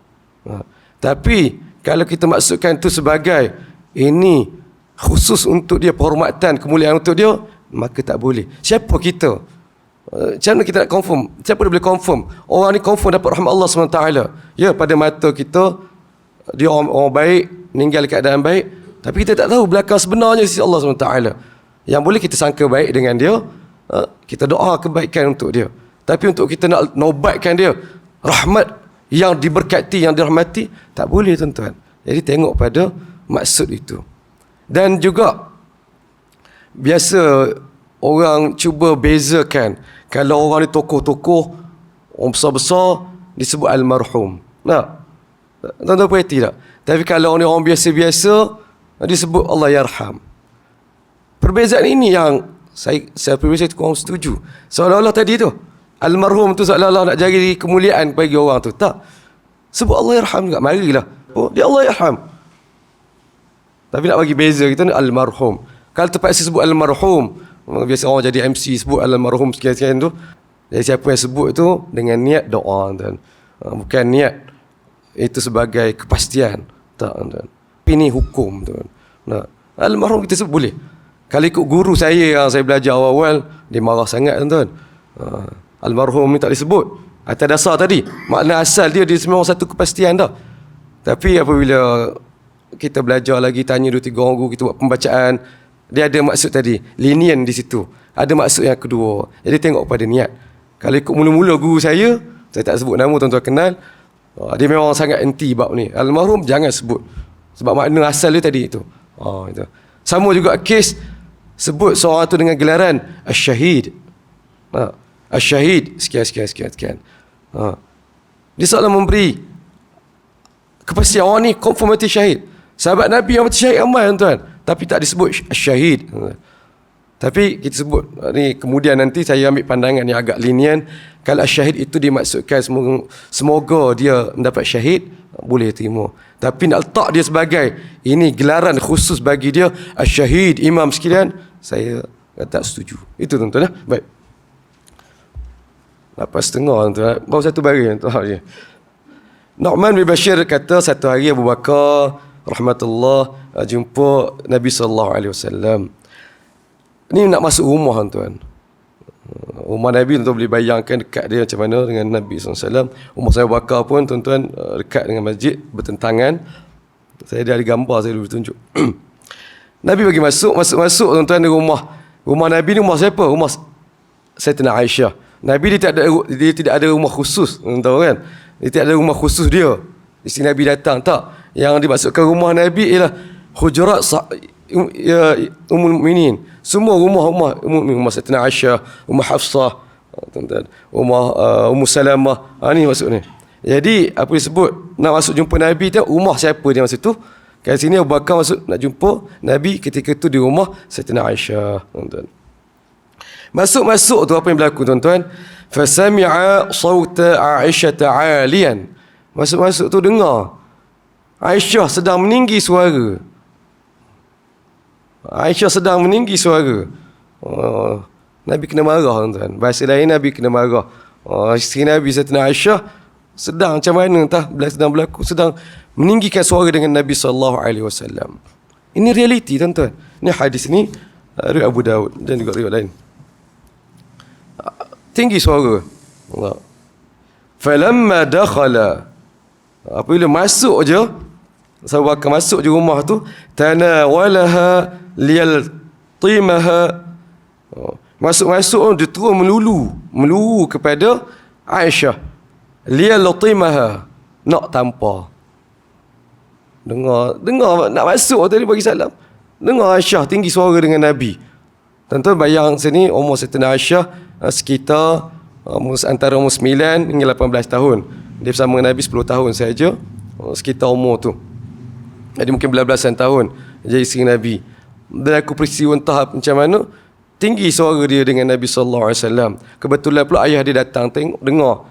Tapi kalau kita maksudkan itu sebagai ini khusus untuk dia, penghormatan, kemuliaan untuk dia, maka tak boleh. Siapa kita? Macam mana kita nak confirm? Siapa dia boleh confirm? Orang ni confirm dapat rahmat Allah SWT. Ya, pada mata kita dia orang baik, meninggal keadaan baik, tapi kita tak tahu belakang sebenarnya sisi Allah SWT. Yang boleh kita sangka baik dengan dia, kita doa kebaikan untuk dia. Tapi untuk kita nak nobatkan dia rahmat yang diberkati, yang dirahmati, tak boleh tuan-tuan. Jadi tengok pada maksud itu. Dan juga biasa orang cuba bezakan, kalau orang ni tokoh-tokoh, orang besar-besar disebut almarhum. Nah, tuan-tuan perhati tak? Tapi kalau ni orang biasa-biasa disebut Allah yarham. Perbezaan ini yang saya pribadi kurang setuju. Seolah-olah tadi tu almarhum tu seolah-olah nak jadi kemuliaan bagi orang tu. Tak. Sebut Allah yarham juga. Marilah. Oh, dia Allah yarham. Tapi nak bagi beza kita ni almarhum. Kalau terpaksa sebut almarhum, biasa orang jadi MC sebut almarhum sekian-sekian tu. Jadi siapa yang sebut tu dengan niat doa tuan. Bukan niat itu sebagai kepastian. Tak tuan. Ini hukum tuan. Nah, almarhum kita sebut boleh. Kalau ikut guru saya yang saya belajar awal-awal, dia marah sangat tuan. Almarhum ni tak disebut. Atas dasar tadi, makna asal dia memang satu kepastian dah. Tapi apabila kita belajar lagi, tanya 2-3 orang guru, kita buat pembacaan, dia ada maksud tadi, linian di situ. Ada maksud yang kedua. Jadi tengok pada niat. Kalau ikut mula-mula guru saya tak sebut nama, tuan-tuan kenal, dia memang sangat anti bab ni. Almarhum jangan sebut. Sebab makna asal dia tadi itu. Itu. Sama juga kes sebut seorang tu dengan gelaran Asyahid. Asyahid sekian. Dia seolah memberi kepastian orang ni confirm mati syahid. Sahabat Nabi yang mati syahid ramai tuan, tapi tak disebut Asyahid. Tapi kita sebut ni, kemudian nanti saya ambil pandangan yang agak linian. Kalau Asyahid itu dimaksudkan semoga dia mendapat syahid, boleh terima. Tapi nak letak dia sebagai ini gelaran khusus bagi dia Asyahid, imam sekalian, saya tak setuju. Itu tuan-tuan. Baik. 8.30 tuan. Baru satu baris tuan. Nu'man bin Bashir kata, satu hari Abu Bakar rahmatullah jumpa Nabi SAW. Ni nak masuk rumah tuan. Rumah Nabi tuan boleh bayangkan dekat dia macam mana dengan Nabi SAW. Rumah saya Abu Bakar pun tuan-tuan dekat dengan masjid, bertentangan. Saya ada gambar, saya boleh tunjuk. Nabi bagi masuk tuan-tuan di rumah. Rumah Nabi ni rumah siapa? Rumah Sayyidatina Aisyah. Nabi dia tidak ada rumah khusus, tahu kan? Dia tidak ada rumah khusus dia. Isteri Nabi datang, tak. Yang dimaksudkan rumah Nabi ialah hujurat Ummul Mukminin. Semua rumah Sayyidatina Aisyah, rumah Hafsah, tuan-tuan, rumah Ummu Salamah. Ni maksudnya. Jadi apa disebut nak masuk jumpa Nabi tu, rumah siapa dia masa tu? Kat sini Abu Bakar masuk nak jumpa Nabi ketika tu di rumah Sayyidatina Aisyah, tuan-tuan. Masuk tu apa yang berlaku tuan-tuan? Fasami'a sawta Aisyah 'aliyan. Masuk tu dengar Aisyah sedang meninggi suara. Nabi kena marah tuan-tuan. Bahasa lain Nabi kena marah. Isteri Nabi Sayyidatina Aisyah sedang macam mana entah sedang berlaku, sedang meninggikan suara dengan Nabi SAW. Ini realiti tuan-tuan. Ini hadis ni riwayat Abu Daud dan juga riwayat lain. Tinggi suara. Falamma dakhala, apabila masuk je, Abu Bakar masuk je rumah tu, tanawalaha liyaltimaha. Masuk dia terus melulu kepada Aisyah. Liyaltimaha, nak tampar. Dengar nak masuk tadi bagi salam. Dengar Aisyah tinggi suara dengan Nabi. Tuan-tuan bayang sini umur Sayyidatina Aisyah sekitar antara umur 9 hingga 18 tahun. Dia bersama Nabi 10 tahun saja, sekitar umur tu. Jadi mungkin belasan tahun jadi isteri Nabi. Berlaku peristiwa entah macam mana, tinggi suara dia dengan Nabi SAW. Kebetulan pula ayah dia datang tengok, dengar.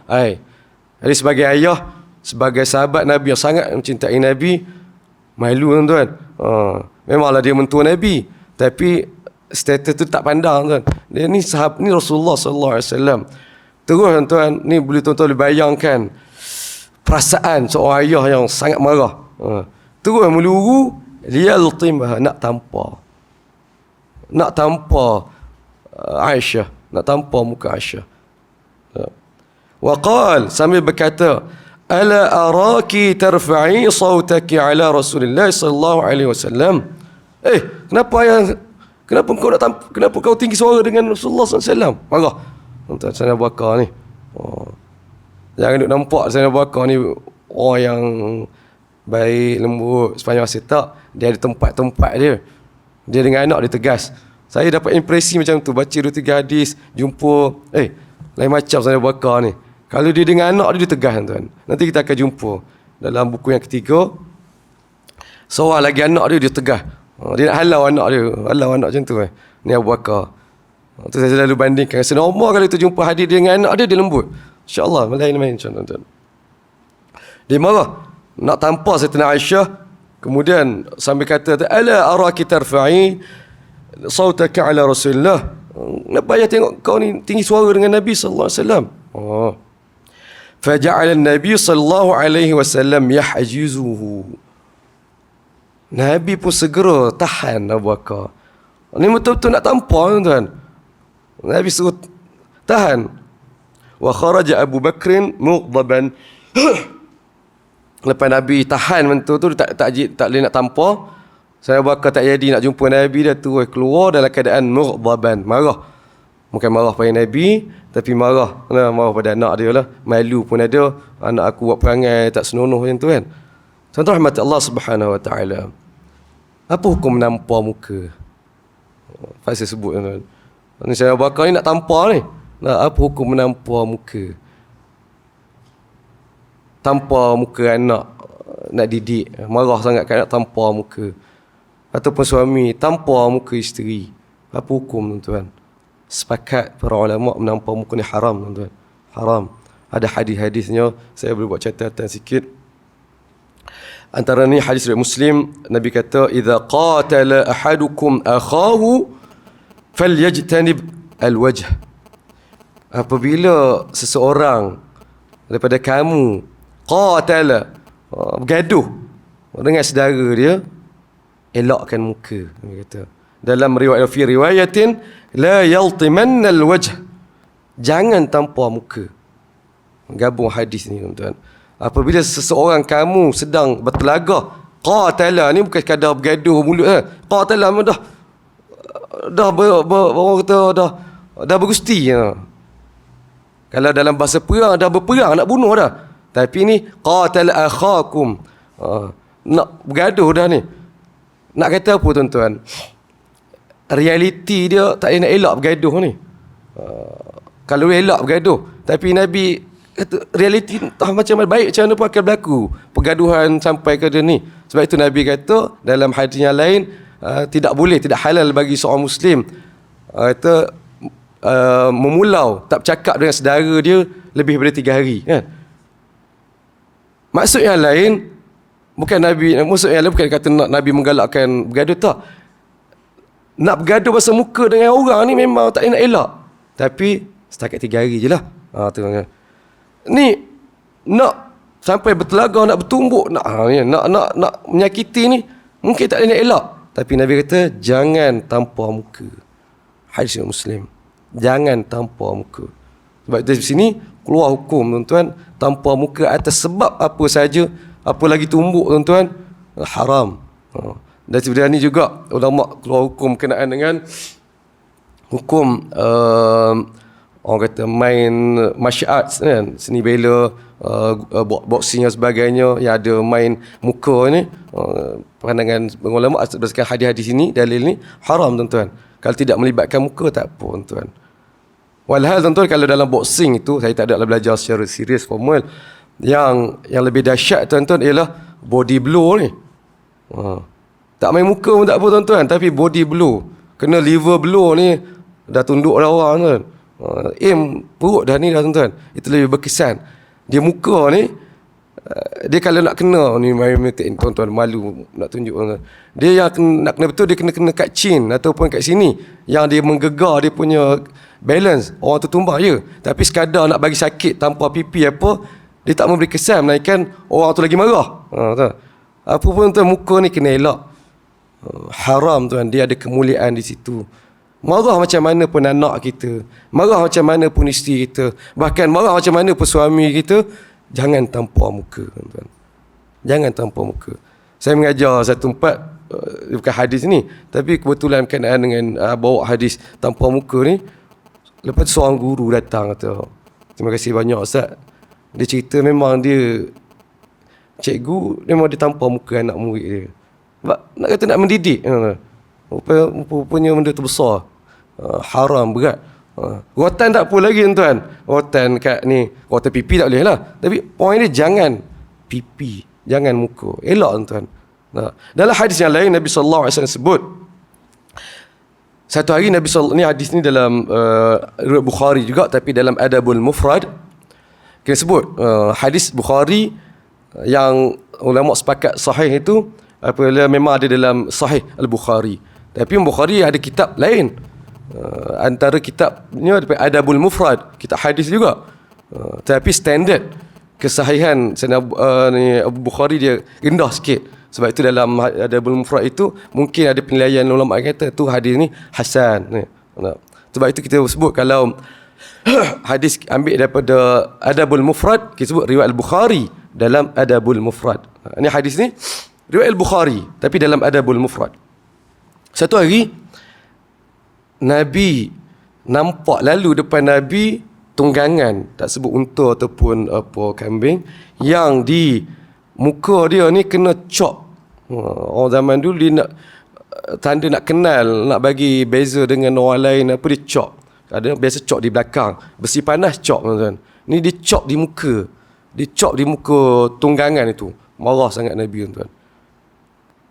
Jadi sebagai ayah, sebagai sahabat Nabi yang sangat mencintai Nabi, malu tuan-tuan. Memanglah dia mentua Nabi, tapi status tu tak pandang tuan. Dia ni sahabat, ni Rasulullah SAW. Terus tuan-tuan, ni tuan-tuan boleh bayangkan perasaan seorang ayah yang sangat marah. Terus meluru, liyaltimah, nak tampar Aisyah, nak tampar muka Aisyah. Waqal, sambil berkata, ala araki tarfa'i sawtaki ala Rasulillah sallallahu alaihi wasallam. Kenapa kau tinggi suara dengan Rasulullah sallallahu alaihi wasallam? Marah tuan Sayyidina Abu Bakar ni. Jangan duk nampak Sayyidina Abu Bakar ni orang yang baik, lembut sepanjang masa. Tak, dia ada tempat-tempat dia. Dia dengan anak dia tegas. Saya dapat impresi macam tu, baca 2-3 hadis, jumpa lain macam Sayyidina Abu Bakar ni. Kalau dia dengan anak dia tegas tuan. Nanti kita akan jumpa dalam buku yang ketiga. Seorang lagi anak dia tegas. Dia nak halau anak macam tu. Ni Abu Bakar. Tu saya selalu bandingkan. Sayyidina Umar kalau tu jumpa hadis dia dengan anak dia lembut. InsyaAllah lain-lain macam tuan. Dia marah nak tampar Sayyidatina Aisyah. Kemudian sambil kata, ala araki tarfa'i sawtaka ala Rasulullah. Nak payah tengok kau ni tinggi suara dengan Nabi sallallahu alaihi wasallam. Faja'ala an-nabi sallallahu alaihi wasallam yahjizuhu. Nabi pun segera tahan Abu Bakar. Ni betul-betul nak tampar tuan. Nabi suruh tahan. Wa kharaja Abu Bakrin mughdaban. Lepas Nabi tahan mentu tu tak boleh nak tampar. Saya Abu Bakar tak jadi nak jumpa Nabi, dia tu keluar dalam keadaan mughdaban, marah. Bukan marah pada Nabi, tapi marah pada anak dia lah. Malu pun ada, anak aku buat perangai tak senonoh macam tu kan. Tuan-tuan rahmat Allah Subhanahu wa taala. Apa hukum menampar muka? Saya sebut tuan. Ni saya Abu Bakar ni nak tampar ni. Apa hukum menampar muka? Tampar muka anak, nak didik, marah sangat kan nak tampar muka. Ataupun suami tampar muka isteri. Apa hukum tuan-tuan? Sepakat para ulama menampar muka ni haram tuan-tuan. Haram. Ada hadis-hadisnya, saya boleh buat catatan sikit. Antara ni hadis riwayat Muslim, Nabi kata, "Idza qatala ahadukum akhahu falyajtanib al-wajh." Apabila seseorang daripada kamu qatala, bergaduh dengan saudara dia, elakkan muka. Nabi kata. Dalam riwayatin, la yaltimanna al-wajh. Jangan tampar muka. Gabung hadis ni tuan-tuan. Apabila seseorang kamu sedang bertelagah, qatala ni bukan sekadar bergaduh mulut qatala orang kata dah bergusti. Kalau dalam bahasa perang dah berperang, nak bunuh dah. Tapi ni qatala akhakum. Nak bergaduh dah ni. Nak kata apa tuan-tuan? Realiti dia tak nak elak bergaduh ni. Kalau elak bergaduh, tapi Nabi kata realiti entah macam mana baik macam mana pun akan berlaku pergaduhan sampai ke dia ni. Sebab itu Nabi kata dalam hadis yang lain, tidak boleh, tidak halal bagi seorang Muslim kata memulau, tak bercakap dengan saudara dia lebih daripada 3 hari kan. Maksud yang lain bukan kata nak Nabi menggalakkan bergaduh, tak. Nak bergaduh pasal muka dengan orang ni memang tak nak elak. Tapi setakat 3 hari je lah. Tu ni nak sampai bertelagah, nak bertumbuk, nak menyakiti ni mungkin tak nak elak. Tapi Nabi kata jangan tampar muka. Hadis Muslim. Jangan tampar muka. Sebab dari sini keluar hukum tuan-tuan, tampar muka atas sebab apa saja, apa lagi tumbuk tuan-tuan, haram. Dan sebenarnya ni juga ulama keluar hukum berkenaan dengan hukum orang kata main martial arts kan, seni bela, boxing dan sebagainya, yang ada main muka ni, pandangan ulama berdasarkan hadis-hadis ini, dalil ni haram tuan-tuan. Kalau tidak melibatkan muka tak apa tuan-tuan. Walhal tuan-tuan, kalau dalam boxing itu saya tak ada belajar secara serius formal, yang lebih dahsyat tuan-tuan ialah body blow ni. Tak main muka pun tak apa tuan-tuan, tapi body blow, kena liver blow ni dah tunduk dah orang tuan. Aim perut dah ni dah tuan-tuan. Itu lebih berkesan. Dia muka ni, dia kalau nak kena ni tuan-tuan, malu nak tunjuk tuan-tuan. Dia yang nak kena betul, dia kena kat chin ataupun kat sini, yang dia menggegar dia punya balance, orang tu tumbang je. Tapi sekadar nak bagi sakit tanpa pipi apa, dia tak memberi kesan, melainkan orang tu lagi marah. Apa pun tuan, muka ni kena elak. Haram tuan, dia ada kemuliaan di situ. Marah macam mana pun anak kita, marah macam mana pun isteri kita, bahkan marah macam mana pun suami kita, jangan tampar muka, tuan-tuan. Jangan tampar muka. Saya mengajar satu tempat, bukan hadis ni, tapi kebetulan berkenaan dengan bawa hadis tampar muka ni. Lepas tu seorang guru datang kata, terima kasih banyak Ustaz. Dia cerita memang dia, cikgu memang dia tampar muka anak murid dia. Sebab nak kata nak mendidik. Rupanya benda tu besar. Haram, berat. Rotan tak apa lagi tuan. Rotan kat ni, rotan pipi tak boleh lah. Tapi poin dia jangan pipi, jangan muka. Elok tuan. Dalam hadis yang lain Nabi SAW sebut, satu hari Nabi SAW, ni hadis ni dalam riwayat Bukhari juga, tapi dalam Adabul Mufrad kena sebut hadis Bukhari yang ulama sepakat sahih itu apabila memang ada dalam Sahih Al-Bukhari. Tapi Bukhari ada kitab lain. Antara kitabnya Adabul Mufrad, kitab hadis juga. Tapi standard kesahihan Abu Bukhari dia rendah sikit. Sebab itu dalam Adabul Mufrad itu mungkin ada penilaian ulama kata tu hadis ni hasan. Sebab itu kita sebut kalau hadis ambil daripada Adabul Mufrad, kita sebut riwayat Al-Bukhari dalam Adabul Mufrad. Ini hadis ni riwayat Al-Bukhari tapi dalam Adabul Mufrad. Satu hari Nabi nampak lalu depan Nabi tunggangan, tak sebut unta ataupun apa kambing, yang di muka dia ni kena cop. Orang zaman dulu dia nak tanda nak kenal, nak bagi beza dengan orang lain, apa dia cop. Ada biasa cop di belakang, besi panas cop tuan. Ni dia cop di muka. Dia cop di muka tunggangan itu. Marah sangat Nabi tuan.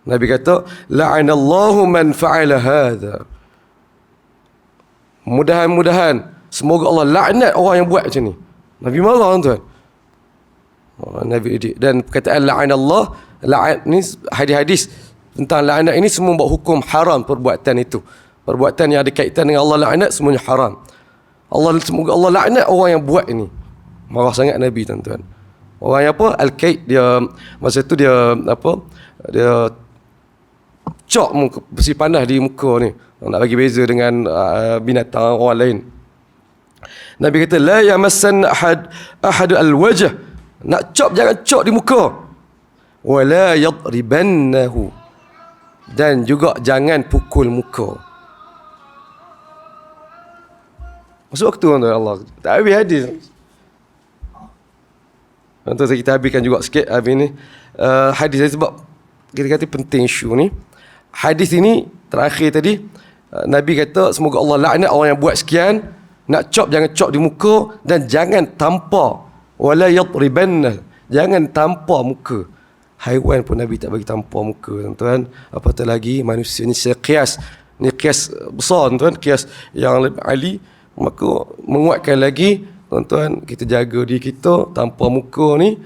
Nabi kata, la'anallahu man fa'ala hadha. Mudah-mudahan semoga Allah laknat orang yang buat macam ni. Nabi marah tuan. Nabi didik. Dan perkataan la'anallah, la'an ni hadis-hadis tentang laknat ini semua buat hukum haram perbuatan itu. Perbuatan yang ada kaitan dengan Allah laknat semuanya haram. Semoga Allah laknat orang yang buat ini. Marah sangat Nabi tuan-tuan. Orang yang apa? Al-Kaid, dia masa tu dia apa? Dia cok muka, besi panas di muka ni. Nak bagi beza dengan binatang orang lain. Nabi kata la yamassan ahad al-wajh. Nak cop jangan cop di muka. Wala yadribannahu. Dan juga jangan pukul muka. Masuk waktu tuan-tuan Allah. Tak habis hadis. Tuan-tuan kita habiskan juga sikit habis ni. Hadis saya sebab kita kata penting isu ni. Hadis ini terakhir tadi Nabi kata semoga Allah laknat orang yang buat sekian. Nak cop jangan cop di muka. Dan jangan tampar. Wala yadribanna. Jangan tampar muka. Haiwan pun Nabi tak bagi tampar muka tuan-tuan. Apatah lagi manusia ni saya kias. Ni kias besar tuan-tuan. Kias yang lebih ali. Maka menguatkan lagi tuan-tuan, kita jaga diri kita tanpa muka ni.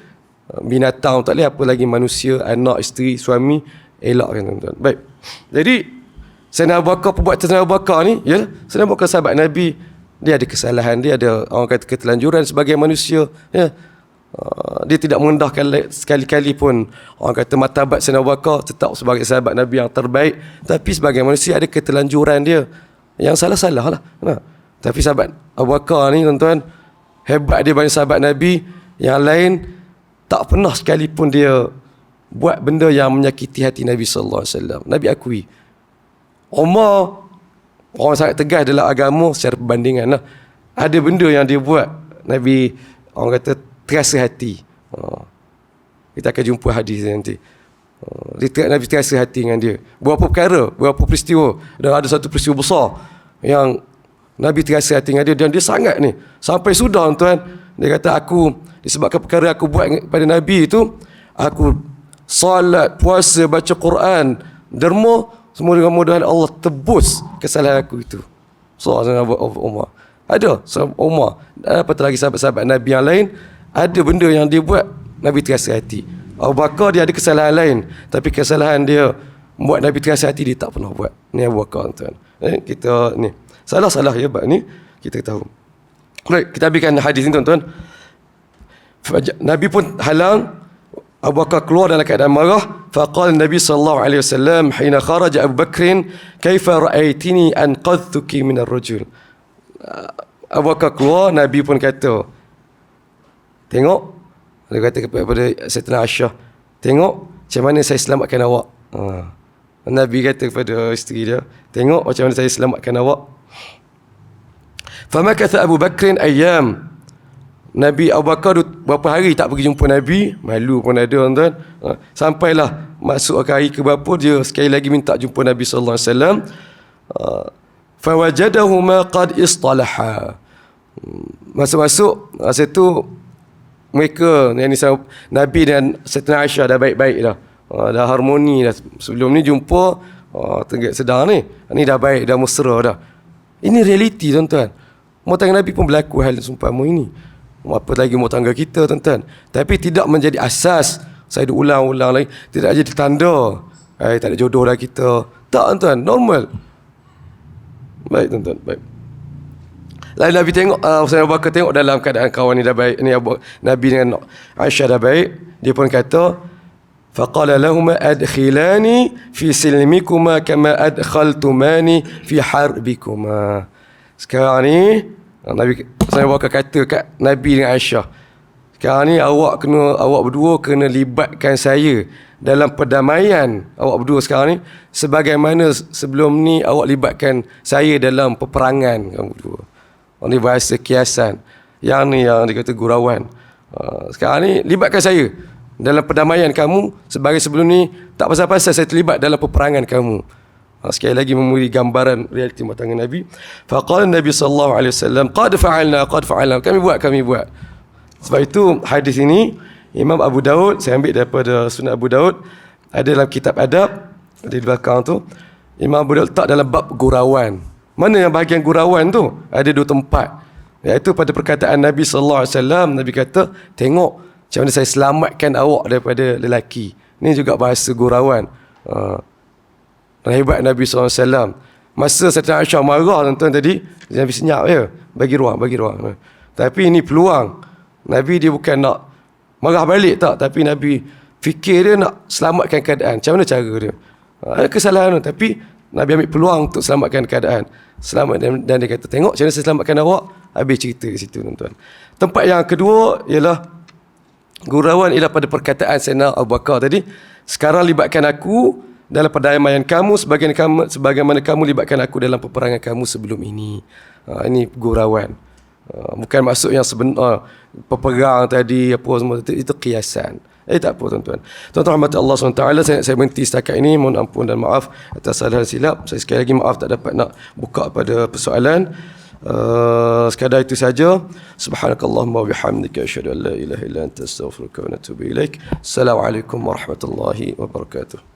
Binatang tak boleh, apa lagi manusia, anak, isteri, suami, elakkan tuan-tuan. Baik. Jadi Sayyidina Abu Bakar, perbuatan Sayyidina Abu Bakar ni, ya, Sayyidina Abu Bakar sahabat Nabi, dia ada kesalahan, dia ada orang kata ketelanjuran sebagai manusia, ya. Dia tidak merendahkan sekali-kali pun orang kata martabat Sayyidina Abu Bakar, tetap sebagai sahabat Nabi yang terbaik, tapi sebagai manusia ada ketelanjuran dia yang salah-salah lah. Tapi sahabat Abu Bakar ni tuan-tuan, hebat dia banyak sahabat Nabi yang lain tak pernah sekalipun dia buat benda yang menyakiti hati Nabi sallallahu alaihi wasallam. Nabi akui. Umar orang sangat tegas dalam agama secara perbandingan lah. Ada benda yang dia buat Nabi orang kata terasa hati. Kita akan jumpa hadis nanti. Nabi terasa hati dengan dia. Berapa perkara, berapa peristiwa. Dan ada satu peristiwa besar yang Nabi terasa hati dengan dia. Dan dia sangat ni. Sampai sudah tuan. Dia kata aku, disebabkan perkara aku buat pada Nabi itu, aku salat, puasa, baca Quran, derma, semua dengan mudahan Allah tebus kesalahan aku itu. Sahabat Umar. Ada sahabat Umar. Dan apatah lagi sahabat-sahabat Nabi yang lain, ada benda yang dia buat, Nabi terasa hati. Abu Bakar dia ada kesalahan lain, tapi kesalahan dia buat Nabi terasa hati, dia tak pernah buat. Ni Abu Bakar tuan. Kita ni salah-salah ya bab ni kita tahu. Baik, kita habiskan hadis ni tuan-tuan. Nabi pun halang. Abu Bakar keluar dalam keadaan marah. Faqala Nabi sallallahu alaihi wasallam hina kharaja Abu Bakr, "Kaifa ra'aitini anqadhtuki min ar-rajul?" Abu Bakar keluar, Nabi pun kata, "Tengok Dia kata kepada Sayyidatina Aisyah, tengok macam mana saya selamatkan awak. Nabi kata kepada isteri dia, tengok macam mana saya selamatkan awak. Famakatha Abu Bakrin ayyam. Nabi Abu Bakar berapa hari tak pergi jumpa Nabi, malu pun ada tuan-tuan. Sampailah masuk ke hari ke berapa, dia sekali lagi minta jumpa Nabi sallallahu alaihi wasallam. Fawajadahuma qad istalaha. Masuk-masuk masa tu mereka yang ni Nabi dan Sayyidatina Aisyah dah baik-baik dah. Dah harmoni dah. Sebelum ni jumpa tengah sedang ni dah baik, dah mesra dah. Ini realiti tuan-tuan. Rumah tangga Nabi pun berlaku hal seumpama ini. Apa lagi rumah tangga kita tuan-tuan. Tapi tidak menjadi asas. Saya ulang-ulang lagi, tidak jadi tanda tak ada jodoh dah kita. Tak tuan-tuan, normal. Baik tuan-tuan, baik. Lalu Nabi tengok, Sayyidina Abu Bakar tengok dalam keadaan kawan ni dah baik, ni Nabi dengan Aisyah dah baik. Dia pun kata, faqala lahuma adkhilani fi silmikuma kama adkhaltumani fi harbikuma. Sekarang ni Nabi Sayyidina Abu Bakar kata kat Nabi dengan Aisyah, sekarang ni awak berdua kena libatkan saya dalam perdamaian awak berdua sekarang ni, sebagaimana sebelum ni awak libatkan saya dalam peperangan kamu berdua. Ini bahasa kiasan. Yang ni yang dikata gurauan. Sekarang ni libatkan saya dalam perdamaian kamu, sebagai sebelum ni tak pasal-pasal saya terlibat dalam peperangan kamu. Sekali lagi memberi gambaran realiti rumah tangga Nabi. Faqala Nabi sallallahu alaihi wasallam, qad fa'alna. Kami buat. Sebab itu hadis ini Imam Abu Daud, saya ambil daripada Sunan Abu Daud, ada dalam kitab adab di belakang tu. Imam Abu Daud letak dalam bab gurauan. Mana yang bahagian gurauan tu? Ada dua tempat. Iaitu pada perkataan Nabi sallallahu alaihi wasallam, Nabi kata, tengok macam mana saya selamatkan awak daripada lelaki. Ini juga bahasa gurauan. Dan hebat Nabi SAW. Masa Sayyidatina Aisyah marah tuan-tuan tadi, Nabi senyap je, bagi ruang. Tapi ini peluang. Nabi dia bukan nak marah balik tak, tapi Nabi fikir dia nak selamatkan keadaan. Macam mana cara dia? Ada kesalahan tu, tapi Nabi ambil peluang untuk selamatkan keadaan. Selamat, dan dia kata, tengok macam mana saya selamatkan awak. Habis cerita di situ tuan-tuan. Tempat yang kedua ialah gurauan ialah pada perkataan Sayyidina Abu Bakar tadi, sekarang libatkan aku dalam perdamaian kamu sebagaimana kamu libatkan aku dalam peperangan kamu sebelum ini. Ini gurauan. Bukan maksud yang sebenar peperang tadi apa semua itu kiasan. Tak apa tuan-tuan. Tuan-tuan rahmat Allah SWT, saya berhenti setakat ini. Mohon ampun dan maaf atas kesalahan silap. Saya sekali lagi maaf tak dapat nak buka pada persoalan. Sekadar itu saja. Subhanakallahumma wa bihamdika asyhadu an la ilaha illa anta astaghfiruka wa atubu ilaik. Assalamualaikum warahmatullahi wabarakatuh.